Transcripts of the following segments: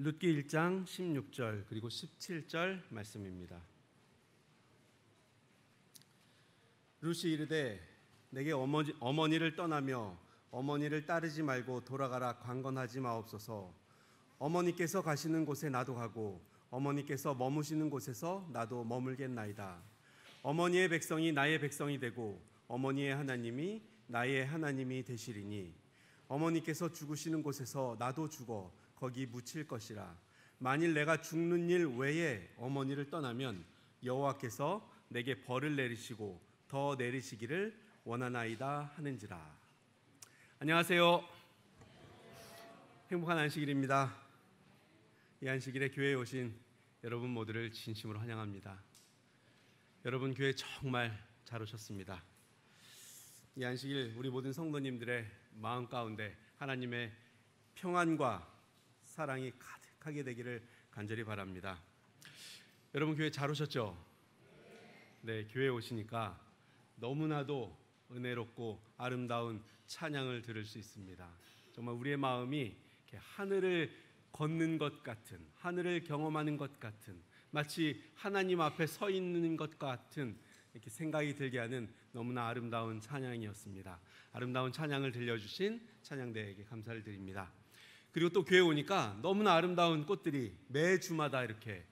룻기 1장 16절 그리고 17절 말씀입니다. 룻이 이르되 내게 어머니를 떠나며 어머니를 따르지 말고 돌아가라 강건하지 마옵소서. 어머니께서 가시는 곳에 나도 가고 어머니께서 머무시는 곳에서 나도 머물겠나이다. 어머니의 백성이 나의 백성이 되고 어머니의 하나님이 나의 하나님이 되시리니 어머니께서 죽으시는 곳에서 나도 죽어 거기 묻힐 것이라. 만일 내가 죽는 일 외에 어머니를 떠나면 여호와께서 내게 벌을 내리시고 더 내리시기를 원하나이다 하는지라. 안녕하세요. 행복한 안식일입니다. 이 안식일에 교회에 오신 여러분 모두를 진심으로 환영합니다. 여러분 교회 정말 잘 오셨습니다. 이 안식일 우리 모든 성도님들의 마음 가운데 하나님의 평안과 사랑이 가득하게 되기를 간절히 바랍니다. 여러분 교회 잘 오셨죠? 네, 교회에 오시니까 너무나도 은혜롭고 아름다운 찬양을 들을 수 있습니다. 정말 우리의 마음이 이렇게 하늘을 걷는 것 같은, 하늘을 경험하는 것 같은, 마치 하나님 앞에 서 있는 것 같은 이렇게 생각이 들게 하는 너무나 아름다운 찬양이었습니다. 아름다운 찬양을 들려주신 찬양대에게 감사를 드립니다. 그리고 또 교회에 오니까 너무나 아름다운 꽃들이 매주마다 이렇게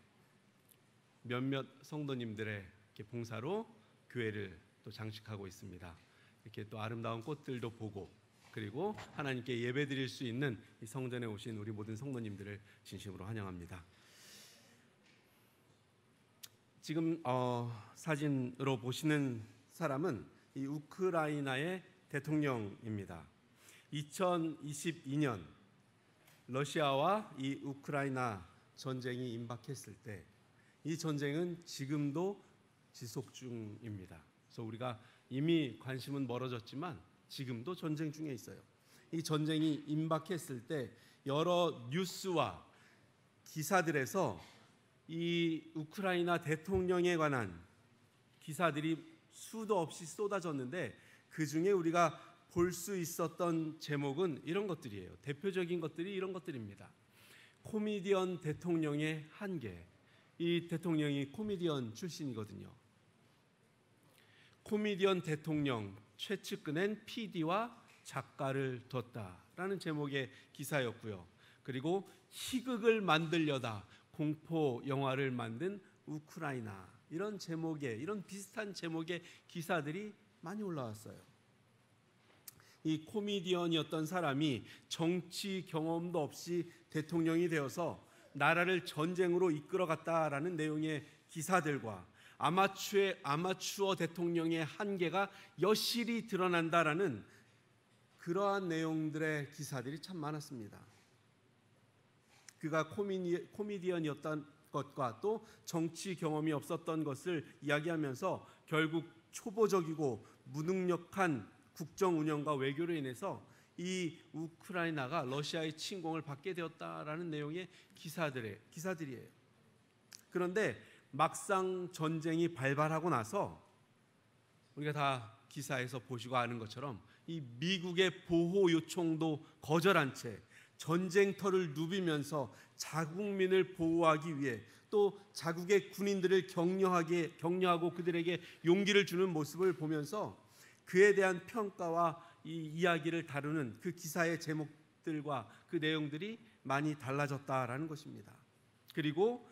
몇몇 성도님들의 이렇게 봉사로 교회를 또 장식하고 있습니다. 이렇게 또 아름다운 꽃들도 보고 그리고 하나님께 예배드릴 수 있는 이 성전에 오신 우리 모든 성도님들을 진심으로 환영합니다. 지금 사진으로 보시는 사람은 이 우크라이나의 대통령입니다. 2022년 러시아와 이 우크라이나 전쟁이 임박했을 때 이 전쟁은 지금도 지속 중입니다. 그래서 우리가 이미 관심은 멀어졌지만 지금도 전쟁 중에 있어요. 이 전쟁이 임박했을 때 여러 뉴스와 기사들에서 이 우크라이나 대통령에 관한 기사들이 수도 없이 쏟아졌는데 그 중에 우리가 볼 수 있었던 제목은 이런 것들이에요. 대표적인 것들이 이런 것들입니다. 코미디언 대통령의 한계. 이 대통령이 코미디언 출신이거든요. 코미디언 대통령 최측근엔 PD와 작가를 뒀다라는 제목의 기사였고요. 그리고 희극을 만들려다 공포 영화를 만든 우크라이나, 이런 제목의, 이런 비슷한 제목의 기사들이 많이 올라왔어요. 이 코미디언이었던 사람이 정치 경험도 없이 대통령이 되어서 나라를 전쟁으로 이끌어갔다라는 내용의 기사들과 아마추어 대통령의 한계가 여실히 드러난다라는 그러한 내용들의 기사들이 참 많았습니다. 그가 코미디언이었던 것과 또 정치 경험이 없었던 것을 이야기하면서 결국 초보적이고 무능력한 국정 운영과 외교로 인해서 이 우크라이나가 러시아의 침공을 받게 되었다라는 내용의 기사들이에요. 그런데 막상 전쟁이 발발하고 나서 우리가 다 기사에서 보시고 아는 것처럼 이 미국의 보호 요청도 거절한 채 전쟁터를 누비면서 자국민을 보호하기 위해 또 자국의 군인들을 격려하고 그들에게 용기를 주는 모습을 보면서 그에 대한 평가와 이 이야기를 다루는 그 기사의 제목들과 그 내용들이 많이 달라졌다라는 것입니다. 그리고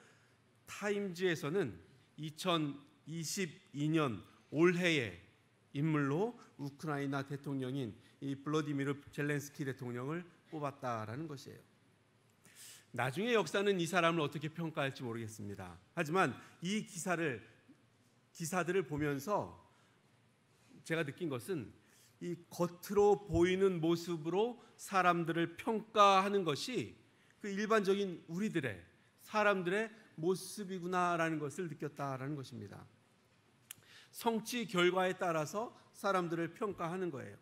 타임즈에서는 2022년 올해의 인물로 우크라이나 대통령인 이 블라디미르 젤렌스키 대통령을 뽑았다라는 것이에요. 나중에 역사는 이 사람을 어떻게 평가할지 모르겠습니다. 하지만 이 기사들을 보면서 제가 느낀 것은 이 겉으로 보이는 모습으로 사람들을 평가하는 것이 그 일반적인 사람들의 모습이구나라는 것을 느꼈다라는 것입니다. 성취 결과에 따라서 사람들을 평가하는 거예요.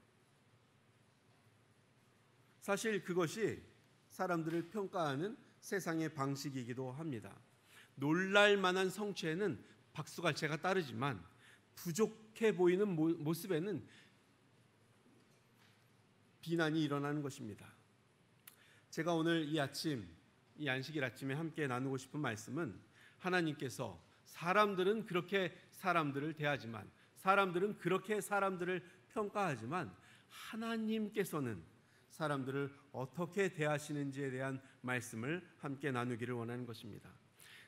사실 그것이 사람들을 평가하는 세상의 방식이기도 합니다. 놀랄 만한 성취에는 박수갈채가 따르지만 부족해 보이는 모습에는 비난이 일어나는 것입니다. 제가 오늘 이 아침 이 안식일 아침에 함께 나누고 싶은 말씀은 하나님께서 사람들은 그렇게 사람들을 대하지만, 사람들은 그렇게 사람들을 평가하지만, 하나님께서는 사람들을 어떻게 대하시는지에 대한 말씀을 함께 나누기를 원하는 것입니다.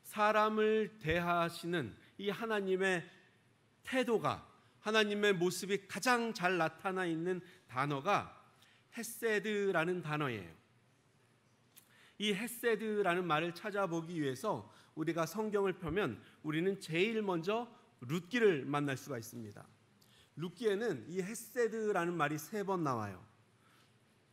사람을 대하시는 이 하나님의 태도가, 하나님의 모습이 가장 잘 나타나 있는 단어가 헤세드라는 단어예요. 이 헤세드라는 말을 찾아보기 위해서 우리가 성경을 펴면 우리는 제일 먼저 룻기를 만날 수가 있습니다. 룻기에는 이 헤세드라는 말이 3번 나와요.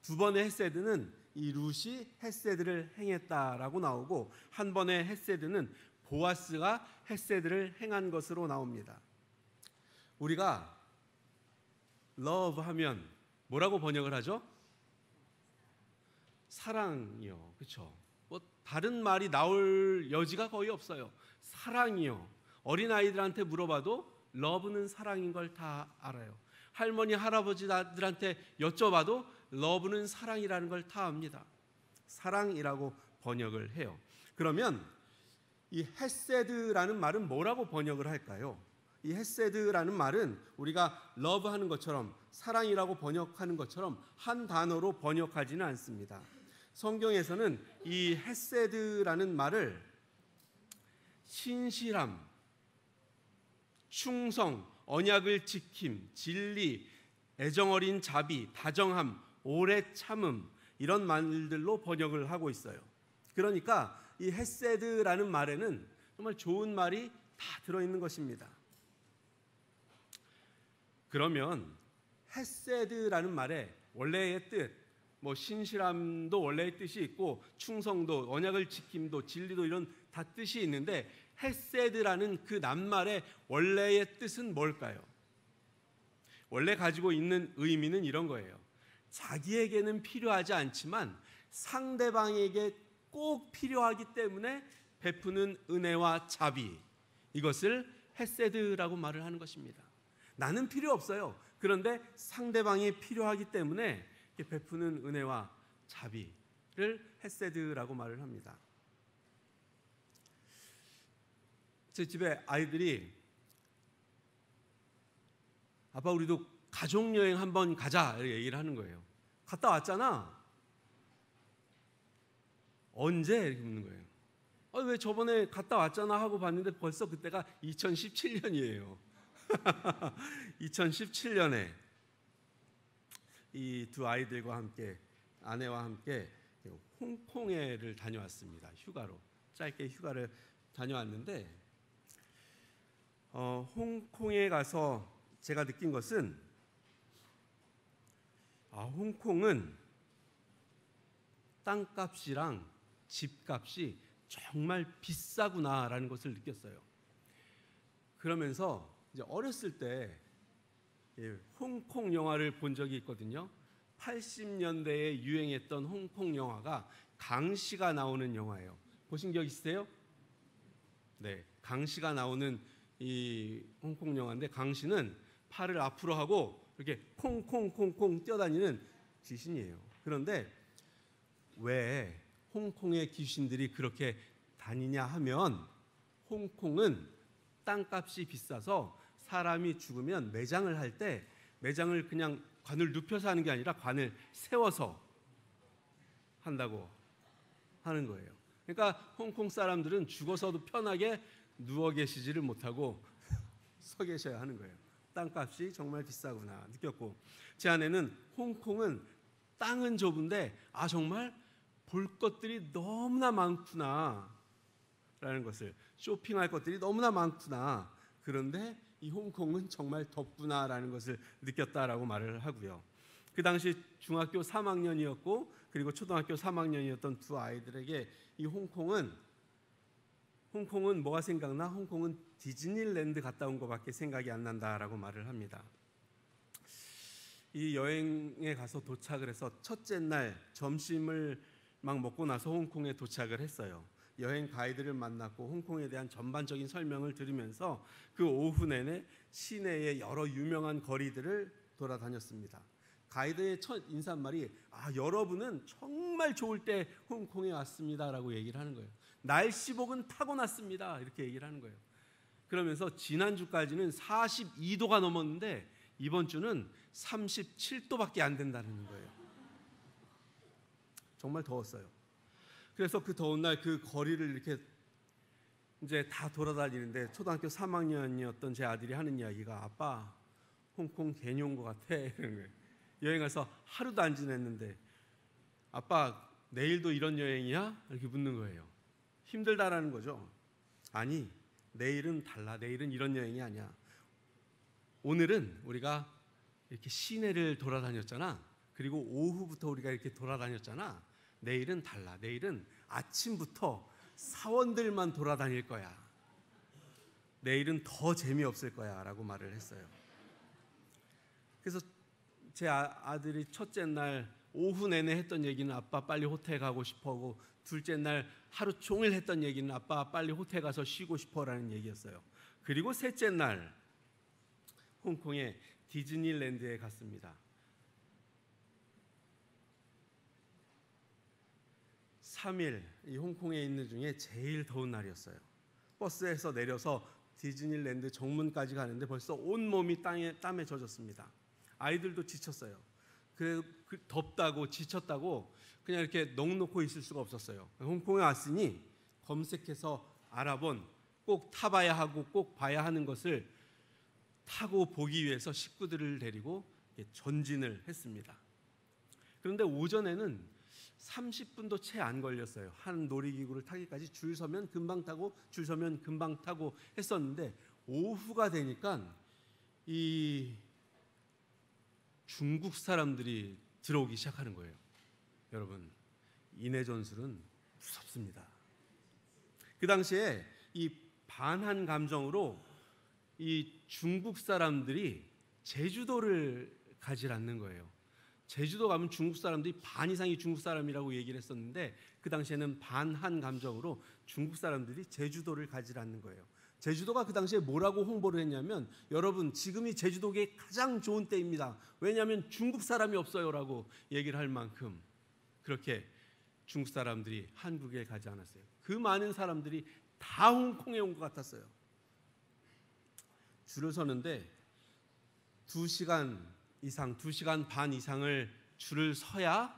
두 번의 헤세드는 이 룻이 헤세드를 행했다라고 나오고, 한 번의 헤세드는 보아스가 헤세드를 행한 것으로 나옵니다. 우리가 love 하면 뭐라고 번역을 하죠? 사랑이요. 그렇죠? 뭐 다른 말이 나올 여지가 거의 없어요. 사랑이요. 어린아이들한테 물어봐도 love는 사랑인 걸 다 알아요. 할머니 할아버지들한테 여쭤봐도 love는 사랑이라는 걸 다 압니다. 사랑이라고 번역을 해요. 그러면 이 헤세드라는 말은 뭐라고 번역을 할까요? 이 헤세드라는 말은 우리가 love 하는 것처럼, 사랑이라고 번역하는 것처럼 한 단어로 번역하지는 않습니다. 성경에서는 이 헤세드라는 말을 신실함, 충성, 언약을 지킴, 진리, 애정어린 자비, 다정함, 오래 참음, 이런 말들로 번역을 하고 있어요. 그러니까 이 헤세드라는 말에는 정말 좋은 말이 다 들어있는 것입니다. 그러면 헤세드라는 말의 원래의 뜻, 뭐 신실함도 원래의 뜻이 있고, 충성도, 언약을 지킴도, 진리도, 이런 다 뜻이 있는데, 헤세드라는 그 낱말의 원래의 뜻은 뭘까요? 원래 가지고 있는 의미는 이런 거예요. 자기에게는 필요하지 않지만 상대방에게 꼭 필요하기 때문에 베푸는 은혜와 자비, 이것을 헤세드라고 말을 하는 것입니다. 나는 필요 없어요. 그런데 상대방이 필요하기 때문에 베푸는 은혜와 자비를 헤세드라고 말을 합니다. 제 집에 아이들이 아빠 우리도 가족여행 한번 가자 이렇게 얘기를 하는 거예요. 갔다 왔잖아. 언제? 이렇게 묻는 거예요. 왜 저번에 갔다 왔잖아 하고 봤는데 벌써 그때가 2017년이에요. 2017년에 이 두 아이들과 함께, 아내와 함께 홍콩에를 다녀왔습니다. 휴가로, 짧게 휴가를 다녀왔는데, 홍콩에 가서 제가 느낀 것은, 홍콩은 땅값이랑 집값이 정말 비싸구나라는 것을 느꼈어요. 그러면서 이제 어렸을 때 홍콩 영화를 본 적이 있거든요. 80년대에 유행했던 홍콩 영화가 강씨가 나오는 영화예요. 보신 적 있으세요? 네, 강씨가 나오는 이 홍콩 영화인데, 강씨는 팔을 앞으로 하고 이렇게 콩콩콩콩 뛰어다니는 귀신이에요. 그런데 왜 홍콩의 귀신들이 그렇게 다니냐 하면, 홍콩은 땅값이 비싸서 사람이 죽으면 매장을 할 때 매장을 그냥 관을 눕혀서 하는 게 아니라 관을 세워서 한다고 하는 거예요. 그러니까 홍콩 사람들은 죽어서도 편하게 누워 계시지를 못하고 서 계셔야 하는 거예요. 땅값이 정말 비싸구나 느꼈고, 제 아내는 홍콩은 땅은 좁은데 정말 볼 것들이 너무나 많구나 라는 것을, 쇼핑할 것들이 너무나 많구나, 그런데 이 홍콩은 정말 덥구나 라는 것을 느꼈다라고 말을 하고요. 그 당시 중학교 3학년이었고 그리고 초등학교 3학년이었던 두 아이들에게 이 홍콩은 뭐가 생각나? 홍콩은 디즈니랜드 갔다 온 것밖에 생각이 안 난다라고 말을 합니다. 이 여행에 가서 도착을 해서 첫째 날 점심을 막 먹고 나서 홍콩에 도착을 했어요. 여행 가이드를 만났고 홍콩에 대한 전반적인 설명을 들으면서 그 오후 내내 시내의 여러 유명한 거리들을 돌아다녔습니다. 가이드의 첫 인사말이 여러분은 정말 좋을 때 홍콩에 왔습니다라고 얘기를 하는 거예요. 날씨복은 타고났습니다 이렇게 얘기를 하는 거예요. 그러면서 지난주까지는 42도가 넘었는데 이번 주는 37도밖에 안 된다는 거예요. 정말 더웠어요. 그래서 그 더운 날 그 거리를 이렇게 이제 다 돌아다니는데 초등학교 3학년이었던 제 아들이 하는 이야기가 아빠 홍콩 괜히 온 것 같아 이런 거예요. 여행 가서 하루도 안 지냈는데 아빠 내일도 이런 여행이야? 이렇게 묻는 거예요. 힘들다라는 거죠. 아니 내일은 달라. 내일은 이런 여행이 아니야. 오늘은 우리가 이렇게 시내를 돌아다녔잖아. 그리고 오후부터 우리가 이렇게 돌아다녔잖아. 내일은 달라. 내일은 아침부터 사원들만 돌아다닐 거야. 내일은 더 재미없을 거야 라고 말을 했어요. 그래서 제 아들이 첫째 날 오후 내내 했던 얘기는 아빠 빨리 호텔 가고 싶어하고, 둘째 날 하루 종일 했던 얘기는 아빠 빨리 호텔 가서 쉬고 싶어라는 얘기였어요. 그리고 셋째 날 홍콩의 디즈니랜드에 갔습니다. 3일 이 홍콩에 있는 중에 제일 더운 날이었어요. 버스에서 내려서 디즈니랜드 정문까지 가는데 벌써 온몸이 땀에 젖었습니다. 아이들도 지쳤어요. 덥다고 지쳤다고 그냥 이렇게 넋놓고 있을 수가 없었어요. 홍콩에 왔으니 검색해서 알아본 꼭 타봐야 하고 꼭 봐야 하는 것을 타고 보기 위해서 식구들을 데리고 전진을 했습니다. 그런데 오전에는 30분도 채 안 걸렸어요. 한 놀이기구를 타기까지 줄 서면 금방 타고 줄 서면 금방 타고 했었는데 오후가 되니까 이 중국 사람들이 들어오기 시작하는 거예요. 여러분, 인해 전술은 무섭습니다. 그 당시에 이 반한 감정으로 이 중국 사람들이 제주도를 가지 않는 거예요. 제주도 가면 중국 사람들이 반 이상이 중국 사람이라고 얘기를 했었는데 그 당시에는 반한 감정으로 중국 사람들이 제주도를 가지 않는 거예요. 제주도가 그 당시에 뭐라고 홍보를 했냐면, 여러분 지금이 제주도에 가장 좋은 때입니다. 왜냐하면 중국 사람이 없어요라고 얘기를 할 만큼 그렇게 중국 사람들이 한국에 가지 않았어요. 그 많은 사람들이 다 홍콩에 온 것 같았어요. 줄을 서는데 2시간 이상, 2시간 반 이상을 줄을 서야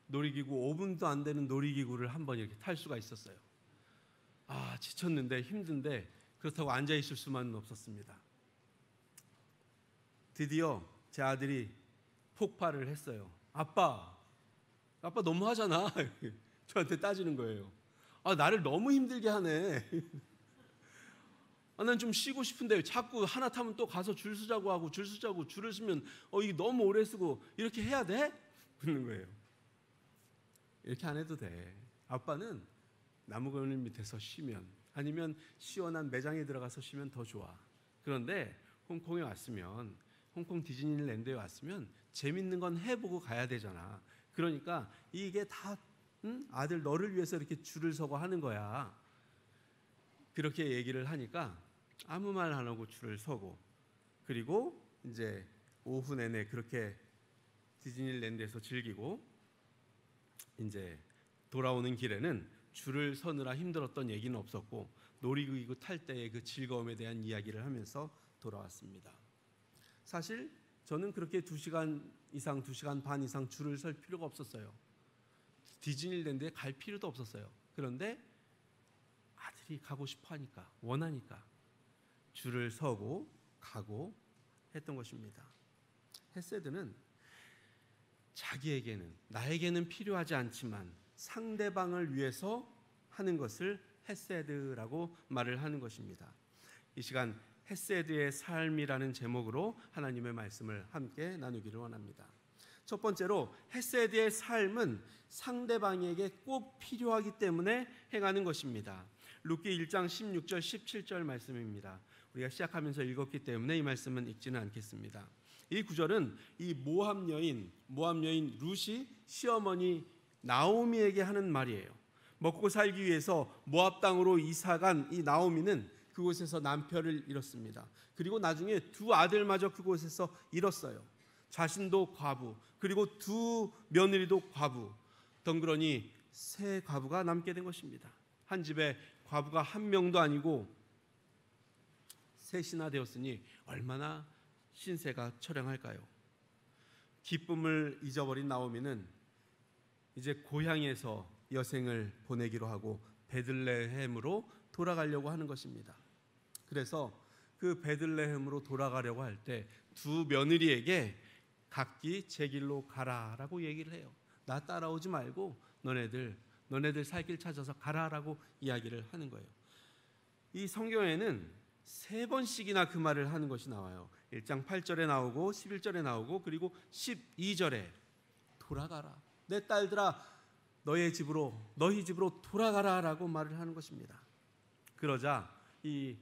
놀이기구 5분도 안 되는 놀이기구를 한번 이렇게 탈 수가 있었어요. 지쳤는데 힘든데 그렇다고 앉아 있을 수만은 없었습니다. 드디어 제 아들이 폭발을 했어요. 아빠 너무하잖아. 저한테 따지는 거예요. 나를 너무 힘들게 하네. 난 좀 쉬고 싶은데 자꾸 하나 타면 또 가서 줄 서자고 하고 줄 서자고 줄을 서면 이게 너무 오래 쓰고 이렇게 해야 돼? 묻는 거예요. 이렇게 안 해도 돼. 아빠는 나무그늘 밑에서 쉬면, 아니면 시원한 매장에 들어가서 쉬면 더 좋아. 그런데 홍콩에 왔으면, 홍콩 디즈니랜드에 왔으면 재밌는 건 해보고 가야 되잖아. 그러니까 이게 다 아들 너를 위해서 이렇게 줄을 서고 하는 거야. 그렇게 얘기를 하니까 아무 말 안 하고 줄을 서고, 그리고 이제 오후 내내 그렇게 디즈니랜드에서 즐기고 이제 돌아오는 길에는 줄을 서느라 힘들었던 얘기는 없었고 놀이기구 탈 때의 그 즐거움에 대한 이야기를 하면서 돌아왔습니다. 사실 저는 그렇게 2시간 이상, 2시간 반 이상 줄을 설 필요가 없었어요. 디즈니랜드에 갈 필요도 없었어요. 그런데 아들이 가고 싶어 하니까, 원하니까 줄을 서고 가고 했던 것입니다. 헤세드는 자기에게는, 나에게는 필요하지 않지만 상대방을 위해서 하는 것을 헤세드라고 말을 하는 것입니다. 이 시간 헤세드의 삶이라는 제목으로 하나님의 말씀을 함께 나누기를 원합니다. 첫 번째로, 헤세드의 삶은 상대방에게 꼭 필요하기 때문에 행하는 것입니다. 룻기 1장 16절 17절 말씀입니다. 우리가 시작하면서 읽었기 때문에 이 말씀은 읽지는 않겠습니다. 이 구절은 이 모압 여인 룻이 시어머니 나오미에게 하는 말이에요. 먹고 살기 위해서 모압 땅으로 이사간 이 나오미는 그곳에서 남편을 잃었습니다. 그리고 나중에 2 아들마저 그곳에서 잃었어요. 자신도 과부, 그리고 두 며느리도 과부, 덩그러니 세 과부가 남게 된 것입니다. 한 집에 과부가 한 명도 아니고 셋이나 되었으니 얼마나 신세가 처량할까요? 기쁨을 잊어버린 나오미는 이제 고향에서 여생을 보내기로 하고 베들레헴으로 돌아가려고 하는 것입니다. 그래서 그 베들레헴으로 돌아가려고 할 때 두 며느리에게 각기 제 길로 가라라고 얘기를 해요. 나 따라오지 말고 너네들 살 길 찾아서 가라라고 이야기를 하는 거예요. 이 성경에는 3번씩이나 그 말을 하는 것이 나와요. 1장 8절에 나오고 11절에 나오고 그리고 12절에 돌아가라. 내 딸들아 너희 집으로 돌아가라라고 말을 하는 것입니다. 그러자 이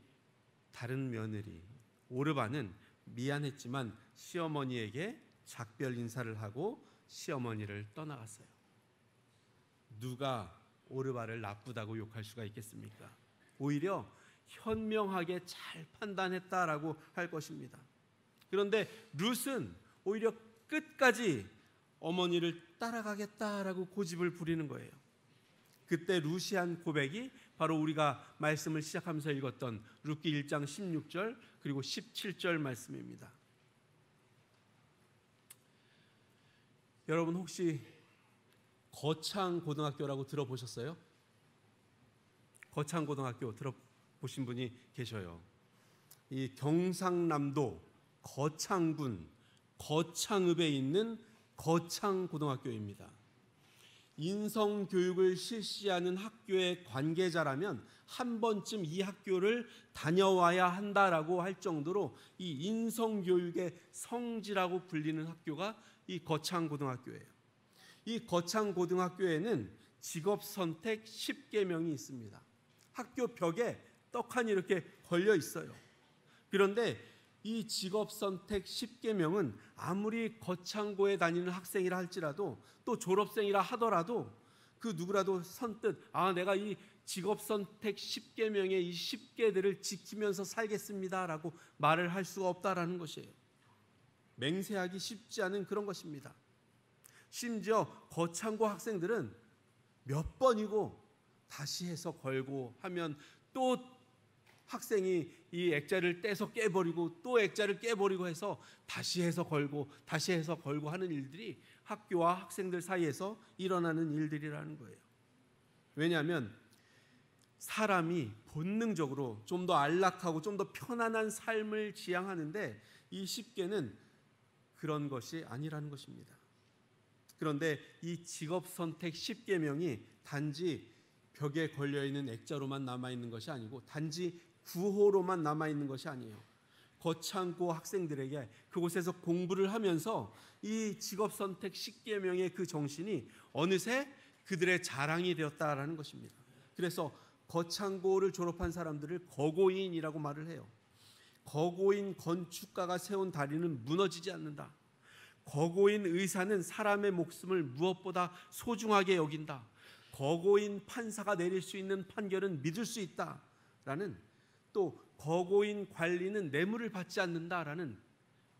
다른 며느리 오르바는 미안했지만 시어머니에게 작별 인사를 하고 시어머니를 떠나갔어요. 누가 오르바를 나쁘다고 욕할 수가 있겠습니까? 오히려 현명하게 잘 판단했다라고 할 것입니다. 그런데 룻은 오히려 끝까지 어머니를 따라가겠다라고 고집을 부리는 거예요. 그때 룻이 한 고백이 바로 우리가 말씀을 시작하면서 읽었던 룻기 1장 16절 그리고 17절 말씀입니다. 여러분 혹시 거창고등학교라고 들어보셨어요? 거창고등학교 들어보신 분이 계셔요. 이 경상남도 거창군 거창읍에 있는 거창고등학교입니다. 인성교육을 실시하는 학교의 관계자라면 한 번쯤 이 학교를 다녀와야 한다라고 할 정도로 이 인성교육의 성지라고 불리는 학교가 이 거창고등학교예요. 이 거창고등학교에는 직업선택 10계명이 있습니다. 학교 벽에 떡하니 이렇게 걸려 있어요. 그런데 이 직업선택 10계명은 아무리 거창고에 다니는 학생이라 할지라도 또 졸업생이라 하더라도 그 누구라도 선뜻 내가 이 직업선택 10계명의 이 10개들을 지키면서 살겠습니다라고 말을 할 수가 없다라는 것이에요. 맹세하기 쉽지 않은 그런 것입니다. 심지어 거창고 학생들은 몇 번이고 다시 해서 걸고 하면 또 학생이 이 액자를 떼서 깨버리고 또 액자를 깨버리고 해서 다시 해서 걸고 하는 일들이 학교와 학생들 사이에서 일어나는 일들이라는 거예요. 왜냐하면 사람이 본능적으로 좀 더 안락하고 좀 더 편안한 삶을 지향하는데 이 10계는 그런 것이 아니라는 것입니다. 그런데 이 직업선택 10계명이 단지 벽에 걸려있는 액자로만 남아있는 것이 아니고 단지 구호로만 남아있는 것이 아니에요. 거창고 학생들에게 그곳에서 공부를 하면서 이 직업선택 10계명의 그 정신이 어느새 그들의 자랑이 되었다라는 것입니다. 그래서 거창고를 졸업한 사람들을 거고인이라고 말을 해요. 거고인 건축가가 세운 다리는 무너지지 않는다. 거고인 의사는 사람의 목숨을 무엇보다 소중하게 여긴다. 거고인 판사가 내릴 수 있는 판결은 믿을 수 있다라는, 또 거고인 관리는 뇌물을 받지 않는다라는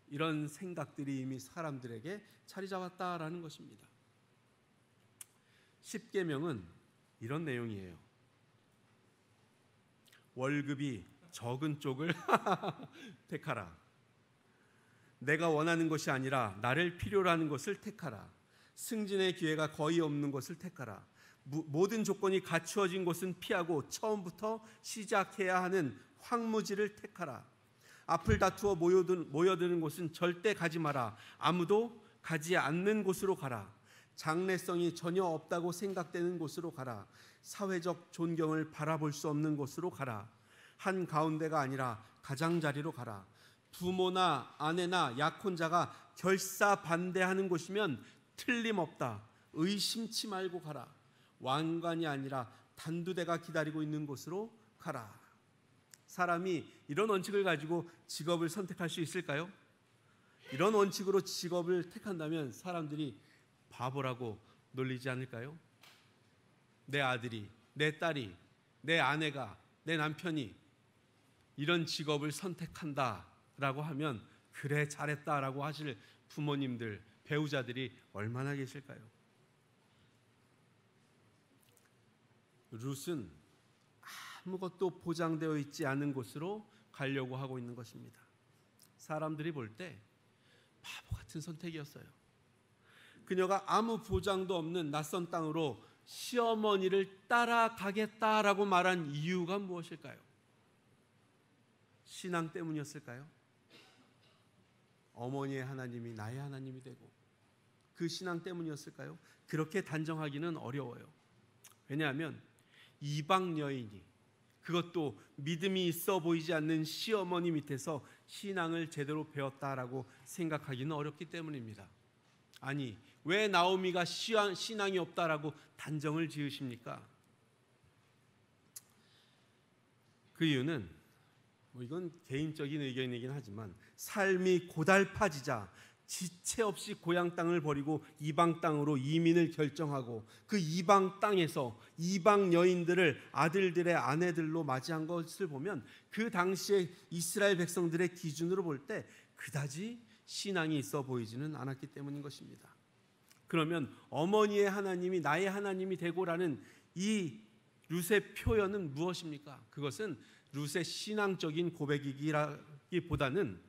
이런 생각들이 이미 사람들에게 자리 잡았다라는 것입니다. 10계명은 이런 내용이에요. 월급이 적은 쪽을 택하라. 내가 원하는 것이 아니라 나를 필요로 하는 것을 택하라. 승진의 기회가 거의 없는 것을 택하라. 모든 조건이 갖추어진 곳은 피하고 처음부터 시작해야 하는 황무지를 택하라. 앞을 다투어 모여드는 곳은 절대 가지 마라. 아무도 가지 않는 곳으로 가라. 장래성이 전혀 없다고 생각되는 곳으로 가라. 사회적 존경을 바라볼 수 없는 곳으로 가라. 한 가운데가 아니라 가장자리로 가라. 부모나 아내나 약혼자가 결사 반대하는 곳이면 틀림없다. 의심치 말고 가라. 왕관이 아니라 단두대가 기다리고 있는 곳으로 가라. 사람이 이런 원칙을 가지고 직업을 선택할 수 있을까요? 이런 원칙으로 직업을 택한다면 사람들이 바보라고 놀리지 않을까요? 내 아들이, 내 딸이, 내 아내가, 내 남편이 이런 직업을 선택한다라고 하면 그래 잘했다라고 하실 부모님들, 배우자들이 얼마나 계실까요? 룻은 아무것도 보장되어 있지 않은 곳으로 가려고 하고 있는 것입니다. 사람들이 볼 때 바보 같은 선택이었어요. 그녀가 아무 보장도 없는 낯선 땅으로 시어머니를 따라가겠다라고 말한 이유가 무엇일까요? 신앙 때문이었을까요? 어머니의 하나님이 나의 하나님이 되고 그 신앙 때문이었을까요? 그렇게 단정하기는 어려워요. 왜냐하면 이방 여인이, 그것도 믿음이 있어 보이지 않는 시어머니 밑에서 신앙을 제대로 배웠다라고 생각하기는 어렵기 때문입니다. 아니, 왜 나오미가 신앙이 없다라고 단정을 지으십니까? 그 이유는 이건 개인적인 의견이긴 하지만 삶이 고달파지자 지체 없이 고향 땅을 버리고 이방 땅으로 이민을 결정하고 그 이방 땅에서 이방 여인들을 아들들의 아내들로 맞이한 것을 보면 그 당시에 이스라엘 백성들의 기준으로 볼 때 그다지 신앙이 있어 보이지는 않았기 때문인 것입니다. 그러면 어머니의 하나님이 나의 하나님이 되고라는 이 룻의 표현은 무엇입니까? 그것은 룻의 신앙적인 고백이라기보다는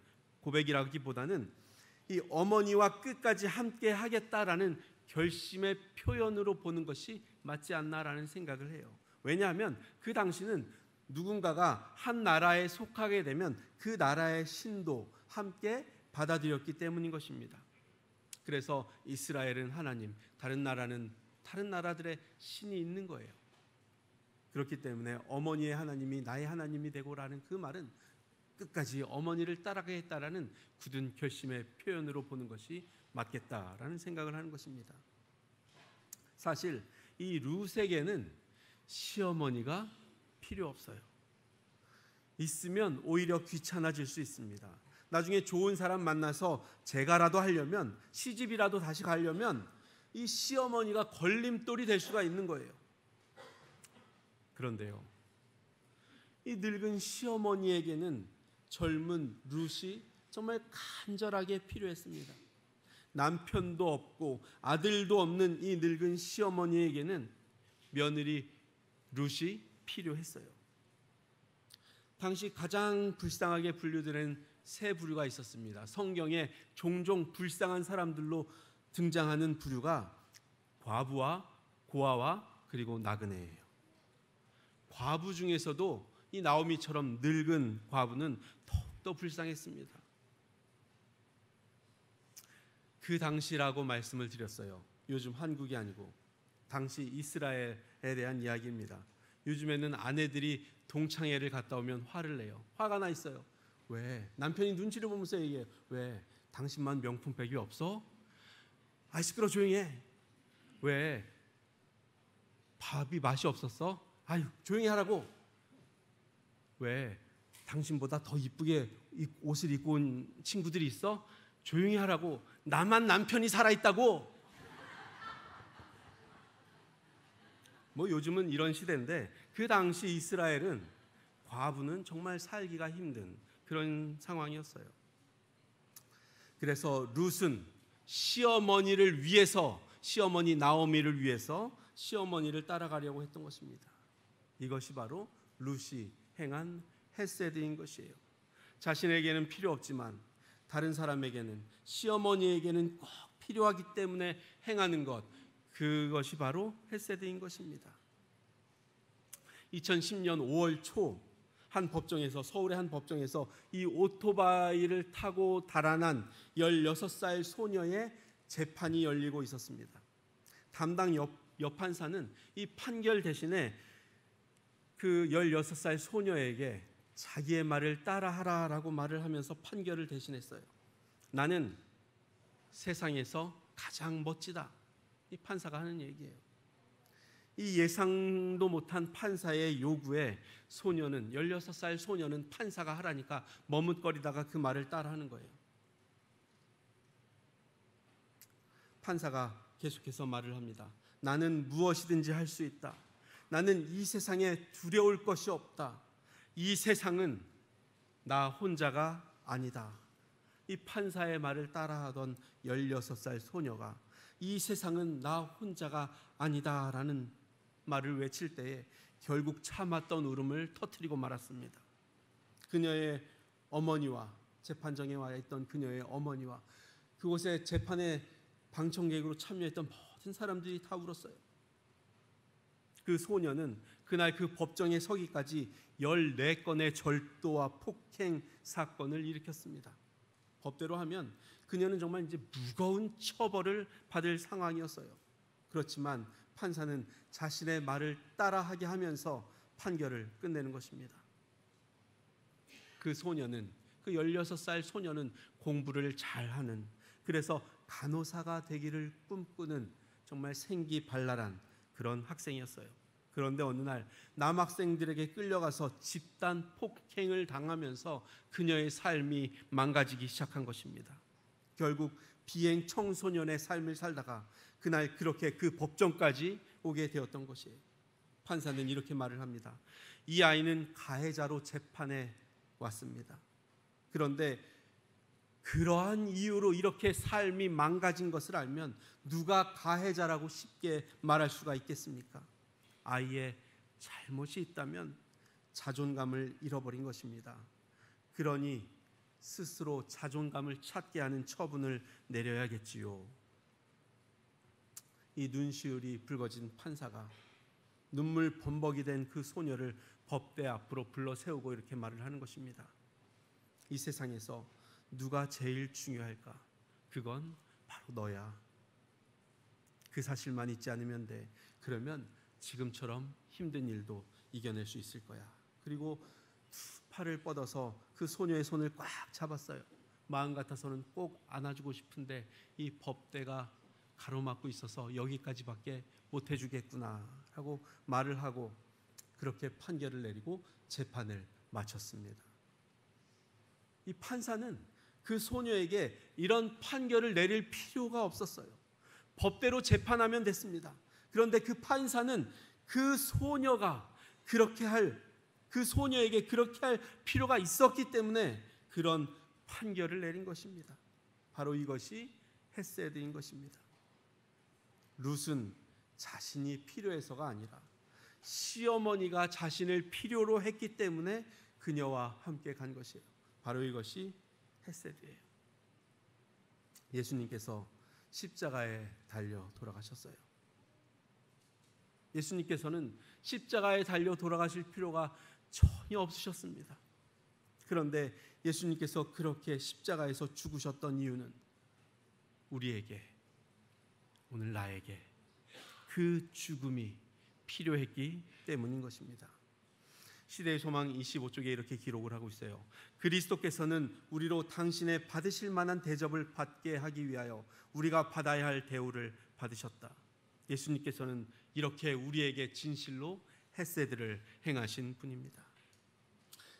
이 어머니와 끝까지 함께 하겠다라는 결심의 표현으로 보는 것이 맞지 않나라는 생각을 해요. 왜냐하면 그 당시는 누군가가 한 나라에 속하게 되면 그 나라의 신도 함께 받아들였기 때문인 것입니다. 그래서 이스라엘은 하나님, 다른 나라는 다른 나라들의 신이 있는 거예요. 그렇기 때문에 어머니의 하나님이 나의 하나님이 되고라는 그 말은 끝까지 어머니를 따라가겠다라는 굳은 결심의 표현으로 보는 것이 맞겠다라는 생각을 하는 것입니다. 사실 이 룻에게는 시어머니가 필요 없어요. 있으면 오히려 귀찮아질 수 있습니다. 나중에 좋은 사람 만나서 재가라도 하려면, 시집이라도 다시 가려면 이 시어머니가 걸림돌이 될 수가 있는 거예요. 그런데요, 이 늙은 시어머니에게는 젊은 룻이 정말 간절하게 필요했습니다. 남편도 없고 아들도 없는 이 늙은 시어머니에게는 며느리 룻이 필요했어요. 당시 가장 불쌍하게 분류되는 세 부류가 있었습니다. 성경에 종종 불쌍한 사람들로 등장하는 부류가 과부와 고아와 그리고 나그네예요. 과부 중에서도 이 나오미처럼 늙은 과부는 더욱더 불쌍했습니다. 그 당시라고 말씀을 드렸어요. 요즘 한국이 아니고 당시 이스라엘에 대한 이야기입니다. 요즘에는 아내들이 동창회를 갔다 오면 화를 내요. 화가 나 있어요. 왜? 남편이 눈치를 보면서 얘기해요. 왜? 당신만 명품백이 없어? 아, 시끄러, 조용히 해. 왜? 밥이 맛이 없었어? 아유, 조용히 하라고. 왜? 당신보다 더 이쁘게 옷을 입고 온 친구들이 있어? 조용히 하라고. 나만 남편이 살아있다고. 뭐 요즘은 이런 시대인데 그 당시 이스라엘은 과부는 정말 살기가 힘든 그런 상황이었어요. 그래서 룻은 시어머니를 위해서, 시어머니 나오미를 위해서 시어머니를 따라가려고 했던 것입니다. 이것이 바로 룻이 행한 헤세드인 것이에요. 자신에게는 필요 없지만 다른 사람에게는, 시어머니에게는 꼭 필요하기 때문에 행하는 것, 그것이 바로 헤세드인 것입니다. 2010년 5월 초 한 법정에서, 서울의 한 법정에서 이 오토바이를 타고 달아난 16살 소녀의 재판이 열리고 있었습니다. 담당 여판사는 이 판결 대신에 그 16살 소녀에게 자기의 말을 따라하라라고 말을 하면서 판결을 대신했어요. 나는 세상에서 가장 멋지다. 이 판사가 하는 얘기예요. 이 예상도 못한 판사의 요구에 소녀는, 16살 소녀는 판사가 하라니까 머뭇거리다가 그 말을 따라하는 거예요. 판사가 계속해서 말을 합니다. 나는 무엇이든지 할 수 있다. 나는 이 세상에 두려울 것이 없다. 이 세상은 나 혼자가 아니다. 이 판사의 말을 따라하던 16살 소녀가 이 세상은 나 혼자가 아니다라는 말을 외칠 때에 결국 참았던 울음을 터뜨리고 말았습니다. 그녀의 어머니와 재판정에 와 있던 그녀의 어머니와 그곳에 재판에 방청객으로 참여했던 모든 사람들이 다 울었어요. 그 소녀는 그날 그 법정에 서기까지 14건의 절도와 폭행 사건을 일으켰습니다. 법대로 하면 그녀는 정말 이제 무거운 처벌을 받을 상황이었어요. 그렇지만 판사는 자신의 말을 따라하게 하면서 판결을 끝내는 것입니다. 그 소녀는, 그 16살 소녀는 공부를 잘하는, 그래서 간호사가 되기를 꿈꾸는 정말 생기발랄한 그런 학생이었어요. 그런데 어느 날 남학생들에게 끌려가서 집단 폭행을 당하면서 그녀의 삶이 망가지기 시작한 것입니다. 결국 비행 청소년의 삶을 살다가 그날 그렇게 그 법정까지 오게 되었던 것이에요. 판사는 이렇게 말을 합니다. 이 아이는 가해자로 재판에 왔습니다. 그런데 그러한 이유로 이렇게 삶이 망가진 것을 알면 누가 가해자라고 쉽게 말할 수가 있겠습니까? 아이의 잘못이 있다면 자존감을 잃어버린 것입니다. 그러니 스스로 자존감을 찾게 하는 처분을 내려야겠지요. 이 눈시울이 붉어진 판사가 눈물 범벅이 된 그 소녀를 법대 앞으로 불러 세우고 이렇게 말을 하는 것입니다. 이 세상에서 누가 제일 중요할까? 그건 바로 너야. 그 사실만 잊지 않으면 돼. 그러면 지금처럼 힘든 일도 이겨낼 수 있을 거야. 그리고 팔을 뻗어서 그 소녀의 손을 꽉 잡았어요. 마음 같아서는 꼭 안아주고 싶은데 이 법대가 가로막고 있어서 여기까지밖에 못 해주겠구나 하고 말을 하고 그렇게 판결을 내리고 재판을 마쳤습니다. 이 판사는 그 소녀에게 이런 판결을 내릴 필요가 없었어요. 법대로 재판하면 됐습니다. 그런데 그 판사는 그 소녀가 그 소녀에게 그렇게 할 필요가 있었기 때문에 그런 판결을 내린 것입니다. 바로 이것이 헤세드인 것입니다. 룻은 자신이 필요해서가 아니라 시어머니가 자신을 필요로 했기 때문에 그녀와 함께 간 것이에요. 바로 이것이 헤세드예요. 예수님께서 십자가에 달려 돌아가셨어요. 예수님께서는 십자가에 달려 돌아가실 필요가 전혀 없으셨습니다. 그런데 예수님께서 그렇게 십자가에서 죽으셨던 이유는 우리에게, 오늘 나에게 그 죽음이 필요했기 때문인 것입니다. 시대의 소망 25쪽에 이렇게 기록을 하고 있어요. 그리스도께서는 우리로 당신의 받으실 만한 대접을 받게 하기 위하여 우리가 받아야 할 대우를 받으셨다. 예수님께서는 이렇게 우리에게 진실로 헤세드를 행하신 분입니다.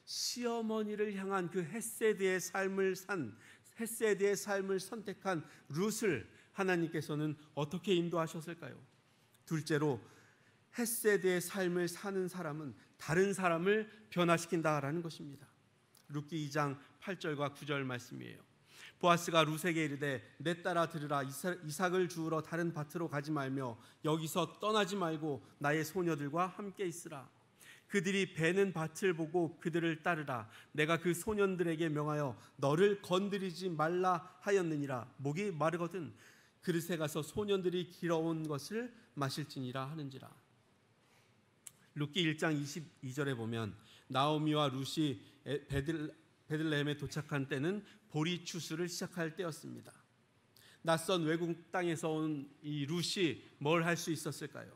시어머니를 향한 그 헤세드의 삶을 선택한 룻을 하나님께서는 어떻게 인도하셨을까요? 둘째로 헤세드의 삶을 사는 사람은 다른 사람을 변화시킨다라는 것입니다. 룻기 2장 8절과 9절 말씀이에요. 보아스가 룻에게 이르되 내 딸아 들으라. 이삭을 주우러 다른 밭으로 가지 말며 여기서 떠나지 말고 나의 소녀들과 함께 있으라. 그들이 베는 밭을 보고 그들을 따르라. 내가 그 소년들에게 명하여 너를 건드리지 말라 하였느니라. 목이 마르거든 그릇에 가서 소년들이 길어온 것을 마실지니라 하는지라. 룻기 1장 22절에 보면 나오미와 룻이 베들레헴에 도착한 때는 보리 추수를 시작할 때였습니다. 낯선 외국 땅에서 온 이 룻이 뭘 할 수 있었을까요?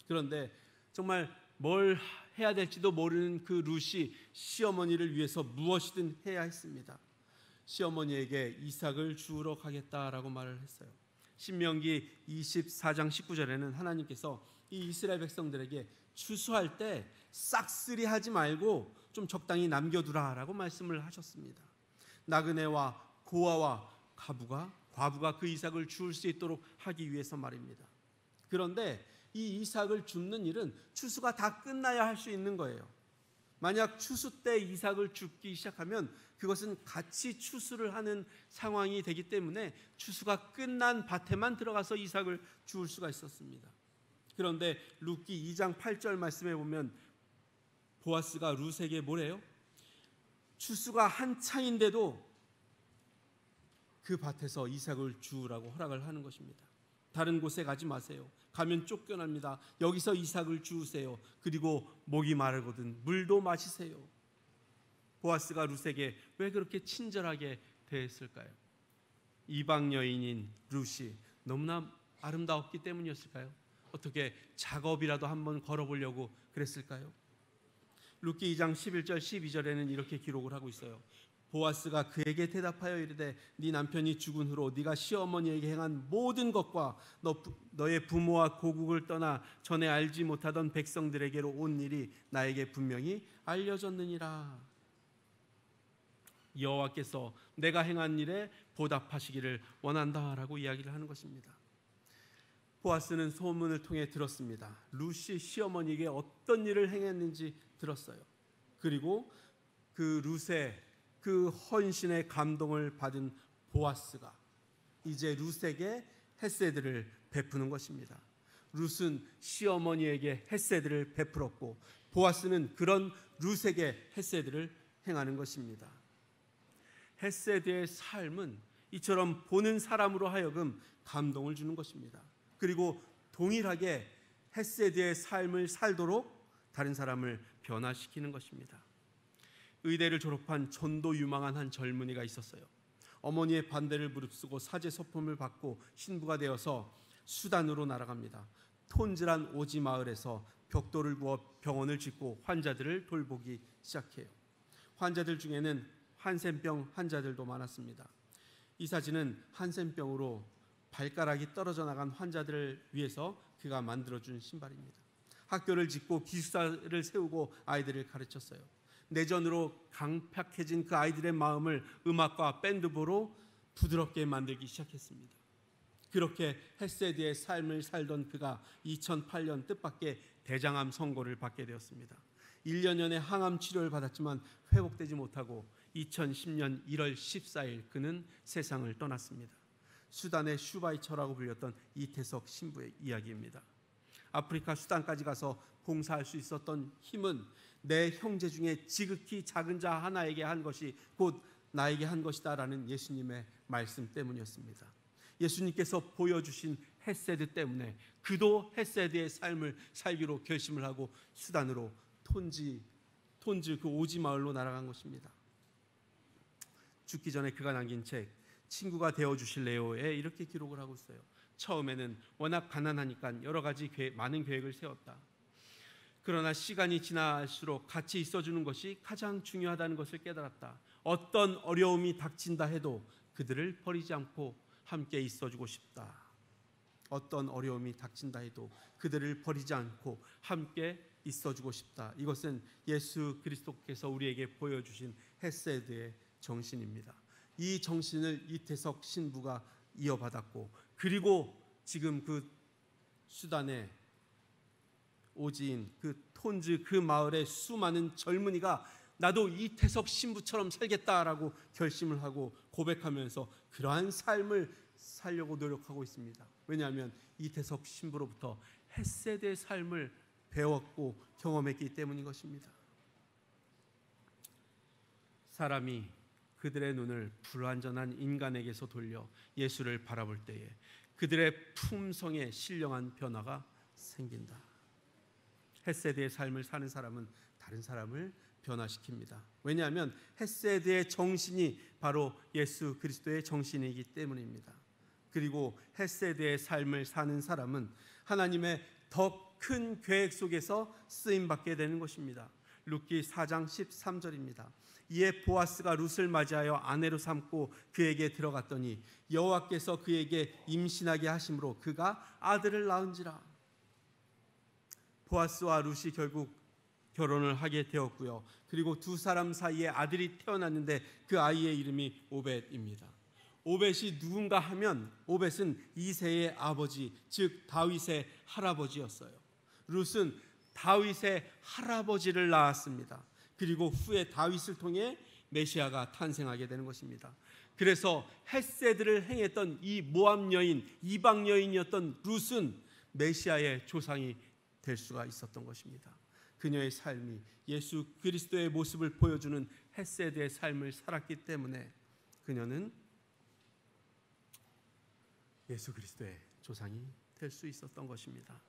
그런데 정말 뭘 해야 될지도 모르는 그 룻이 시어머니를 위해서 무엇이든 해야 했습니다. 시어머니에게 이삭을 주우러 가겠다라고 말을 했어요. 신명기 24장 19절에는 하나님께서 이 이스라엘 백성들에게 추수할 때 싹쓸이 하지 말고 좀 적당히 남겨두라라고 말씀을 하셨습니다. 나그네와 고아와 과부가 그 이삭을 주울 수 있도록 하기 위해서 말입니다. 그런데 이 이삭을 줍는 일은 추수가 다 끝나야 할 수 있는 거예요. 만약 추수 때 이삭을 줍기 시작하면 그것은 같이 추수를 하는 상황이 되기 때문에 추수가 끝난 밭에만 들어가서 이삭을 주울 수가 있었습니다. 그런데 룻기 2장 8절 말씀에 보면 보아스가 룻에게 뭐래요? 추수가 한창인데도 그 밭에서 이삭을 주우라고 허락을 하는 것입니다. 다른 곳에 가지 마세요. 가면 쫓겨납니다. 여기서 이삭을 주우세요. 그리고 목이 마르거든 물도 마시세요. 보아스가 룻에게 왜 그렇게 친절하게 대했을까요? 이방 여인인 룻이 너무나 아름다웠기 때문이었을까요? 어떻게 작업이라도 한번 걸어보려고 그랬을까요? 룻기 2장 11절 12절에는 이렇게 기록을 하고 있어요. 보아스가 그에게 대답하여 이르되 네 남편이 죽은 후로 네가 시어머니에게 행한 모든 것과 너의 부모와 고국을 떠나 전에 알지 못하던 백성들에게로 온 일이 나에게 분명히 알려졌느니라. 여호와께서 내가 행한 일에 보답하시기를 원한다라고 이야기를 하는 것입니다. 보아스는 소문을 통해 들었습니다. 룻이 시어머니에게 어떤 일을 행했는지 들었어요. 그리고 그 룻의 그 헌신의 감동을 받은 보아스가 이제 룻에게 헤세드를 베푸는 것입니다. 룻은 시어머니에게 헤세드를 베풀었고 보아스는 그런 룻에게 헤세드를 행하는 것입니다. 헤세드의 삶은 이처럼 보는 사람으로 하여금 감동을 주는 것입니다. 그리고 동일하게 헤세드의 삶을 살도록 다른 사람을 변화시키는 것입니다. 의대를 졸업한 전도 유망한 한 젊은이가 있었어요. 어머니의 반대를 무릅쓰고 사제 서품을 받고 신부가 되어서 수단으로 날아갑니다. 톤즈란 오지 마을에서 벽돌을 부어 병원을 짓고 환자들을 돌보기 시작해요. 환자들 중에는 한센병 환자들도 많았습니다. 이 사진은 한센병으로 발가락이 떨어져 나간 환자들을 위해서 그가 만들어준 신발입니다. 학교를 짓고 기숙사를 세우고 아이들을 가르쳤어요. 내전으로 강팍해진 그 아이들의 마음을 음악과 밴드부로 부드럽게 만들기 시작했습니다. 그렇게 헤세드의 삶을 살던 그가 2008년 뜻밖의 대장암 선고를 받게 되었습니다. 1년여의 항암 치료를 받았지만 회복되지 못하고 2010년 1월 14일 그는 세상을 떠났습니다. 수단의 슈바이처라고 불렸던 이태석 신부의 이야기입니다. 아프리카 수단까지 가서 봉사할 수 있었던 힘은 내 형제 중에 지극히 작은 자 하나에게 한 것이 곧 나에게 한 것이다라는 예수님의 말씀 때문이었습니다. 예수님께서 보여주신 헤세드 때문에 그도 헤세드의 삶을 살기로 결심을 하고 수단으로 톤즈 그 오지 마을로 날아간 것입니다. 죽기 전에 그가 남긴 책 친구가 되어주실래요에 이렇게 기록을 하고 있어요. 처음에는 워낙 가난하니까 여러 가지 많은 계획을 세웠다. 그러나 시간이 지날수록 같이 있어주는 것이 가장 중요하다는 것을 깨달았다. 어떤 어려움이 닥친다 해도 그들을 버리지 않고 함께 있어주고 싶다. 어떤 어려움이 닥친다 해도 그들을 버리지 않고 함께 있어주고 싶다. 이것은 예수 그리스도께서 우리에게 보여주신 헤세드의 정신입니다. 이 정신을 이태석 신부가 이어받았고 그리고 지금 그 수단의 오지인 그 톤즈 그 마을의 수많은 젊은이가 나도 이태석 신부처럼 살겠다라고 결심을 하고 고백하면서 그러한 삶을 살려고 노력하고 있습니다. 왜냐하면 이태석 신부로부터 헤세드의 삶을 배웠고 경험했기 때문인 것입니다. 사람이 그들의 눈을 불완전한 인간에게서 돌려 예수를 바라볼 때에 그들의 품성에 신령한 변화가 생긴다. 헤세드의 삶을 사는 사람은 다른 사람을 변화시킵니다. 왜냐하면 헤세드의 정신이 바로 예수 그리스도의 정신이기 때문입니다. 그리고 헤세드의 삶을 사는 사람은 하나님의 더 큰 계획 속에서 쓰임받게 되는 것입니다. 룻기 4장 13절입니다. 이에 보아스가 룻을 맞이하여 아내로 삼고 그에게 들어갔더니 여호와께서 그에게 임신하게 하심으로 그가 아들을 낳은지라. 보아스와 룻이 결국 결혼을 하게 되었고요. 그리고 두 사람 사이에 아들이 태어났는데 그 아이의 이름이 오벳입니다. 오벳이 누군가 하면 오벳은 이새의 아버지, 즉 다윗의 할아버지였어요. 룻은 다윗의 할아버지를 낳았습니다. 그리고 후에 다윗을 통해 메시아가 탄생하게 되는 것입니다. 그래서 헷세드를 행했던 이 모압 여인, 이방 여인이었던 룻은 메시아의 조상이 될 수가 있었던 것입니다. 그녀의 삶이 예수 그리스도의 모습을 보여주는 헷세드의 삶을 살았기 때문에 그녀는 예수 그리스도의 조상이 될 수 있었던 것입니다.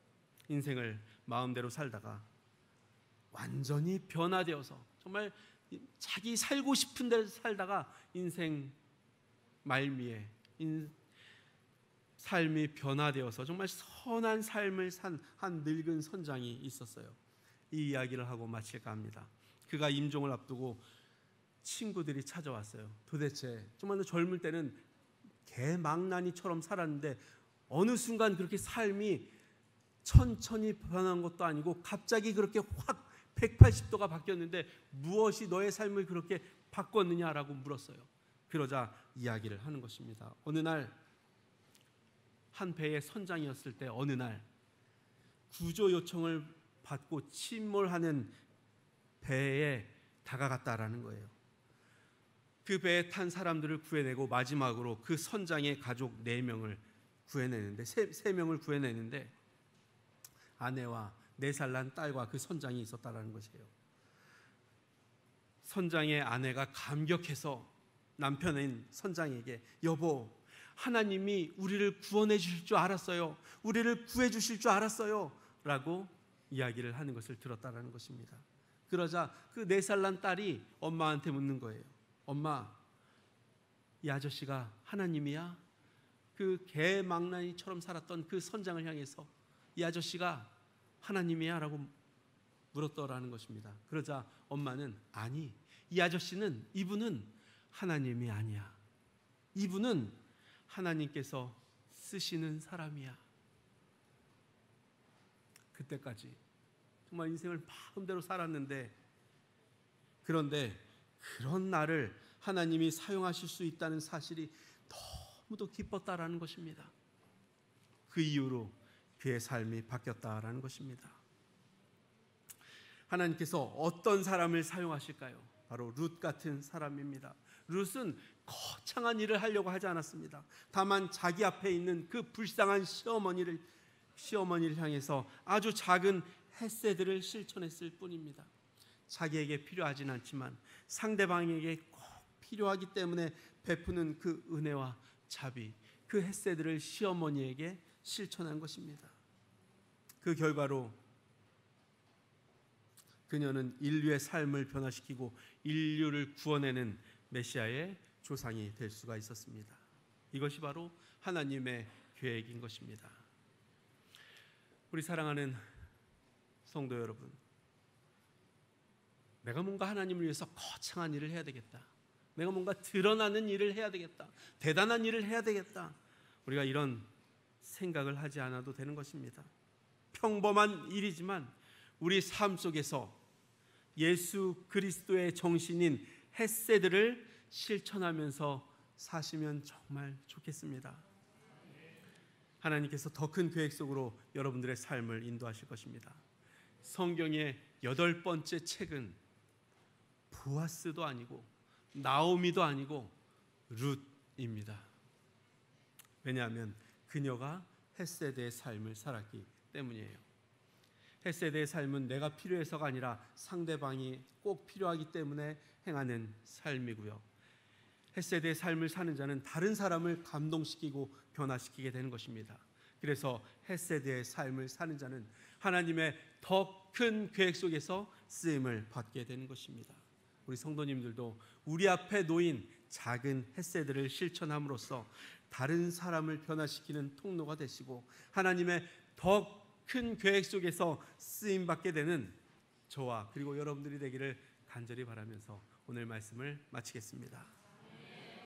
인생을 마음대로 살다가 완전히 변화되어서 정말 자기 살고 싶은 대로 살다가 인생 말미에 삶이 변화되어서 정말 선한 삶을 산 한 늙은 선장이 있었어요. 이 이야기를 하고 마칠까 합니다. 그가 임종을 앞두고 친구들이 찾아왔어요. 도대체 정말 젊을 때는 개망나니처럼 살았는데 어느 순간 그렇게 삶이 천천히 변한 것도 아니고 갑자기 그렇게 확 180도가 바뀌었는데 무엇이 너의 삶을 그렇게 바꿨느냐라고 물었어요. 그러자 이야기를 하는 것입니다. 어느 날 한 배의 선장이었을 때 어느 날 구조 요청을 받고 침몰하는 배에 다가갔다라는 거예요. 그 배에 탄 사람들을 구해내고 마지막으로 그 선장의 가족 4명을 구해내는데 3명을 구해내는데 아내와 4살 난 딸과 그 선장이 있었다라는 것이에요. 선장의 아내가 감격해서 남편인 선장에게 여보, 하나님이 우리를 구원해 주실 줄 알았어요. 우리를 구해 주실 줄 알았어요. 라고 이야기를 하는 것을 들었다라는 것입니다. 그러자 그 4살 난 딸이 엄마한테 묻는 거예요. 엄마, 이 아저씨가 하나님이야? 그 개망나니처럼 살았던 그 선장을 향해서 이 아저씨가 하나님이야? 라고 물었더라는 것입니다. 그러자 엄마는 아니, 이 아저씨는 이분은 하나님이 아니야. 이분은 하나님께서 쓰시는 사람이야. 그때까지 정말 인생을 마음대로 살았는데 그런데 그런 나를 하나님이 사용하실 수 있다는 사실이 너무도 기뻤다라는 것입니다. 그 이후로 그의 삶이 바뀌었다라는 것입니다. 하나님께서 어떤 사람을 사용하실까요? 바로 룻 같은 사람입니다. 룻은 거창한 일을 하려고 하지 않았습니다. 다만 자기 앞에 있는 그 불쌍한 시어머니를 향해서 아주 작은 헷세드를 실천했을 뿐입니다. 자기에게 필요하진 않지만 상대방에게 꼭 필요하기 때문에 베푸는 그 은혜와 자비, 그 헷세드를 시어머니에게 실천한 것입니다. 그 결과로 그녀는 인류의 삶을 변화시키고 인류를 구원해내는 메시아의 조상이 될 수가 있었습니다. 이것이 바로 하나님의 계획인 것입니다. 우리 사랑하는 성도 여러분, 내가 뭔가 하나님을 위해서 거창한 일을 해야 되겠다. 내가 뭔가 드러나는 일을 해야 되겠다. 대단한 일을 해야 되겠다. 우리가 이런 생각을 하지 않아도 되는 것입니다. 평범한 일이지만 우리 삶 속에서 예수 그리스도의 정신인 헷세드를 실천하면서 사시면 정말 좋겠습니다. 하나님께서 더 큰 계획 속으로 여러분들의 삶을 인도하실 것입니다. 성경의 8번째 책은 보아스도 아니고 나오미도 아니고 룻입니다. 왜냐하면 그녀가 헷세드의 삶을 살았기 때문이에요. 헷세드의 삶은 내가 필요해서가 아니라 상대방이 꼭 필요하기 때문에 행하는 삶이고요. 헷세드의 삶을 사는 자는 다른 사람을 감동시키고 변화시키게 되는 것입니다. 그래서 헷세드의 삶을 사는 자는 하나님의 더 큰 계획 속에서 쓰임을 받게 되는 것입니다. 우리 성도님들도 우리 앞에 놓인 작은 헷세드를 실천함으로써 다른 사람을 변화시키는 통로가 되시고 하나님의 더 큰 계획 속에서 쓰임 받게 되는 저와 그리고 여러분들이 되기를 간절히 바라면서 오늘 말씀을 마치겠습니다.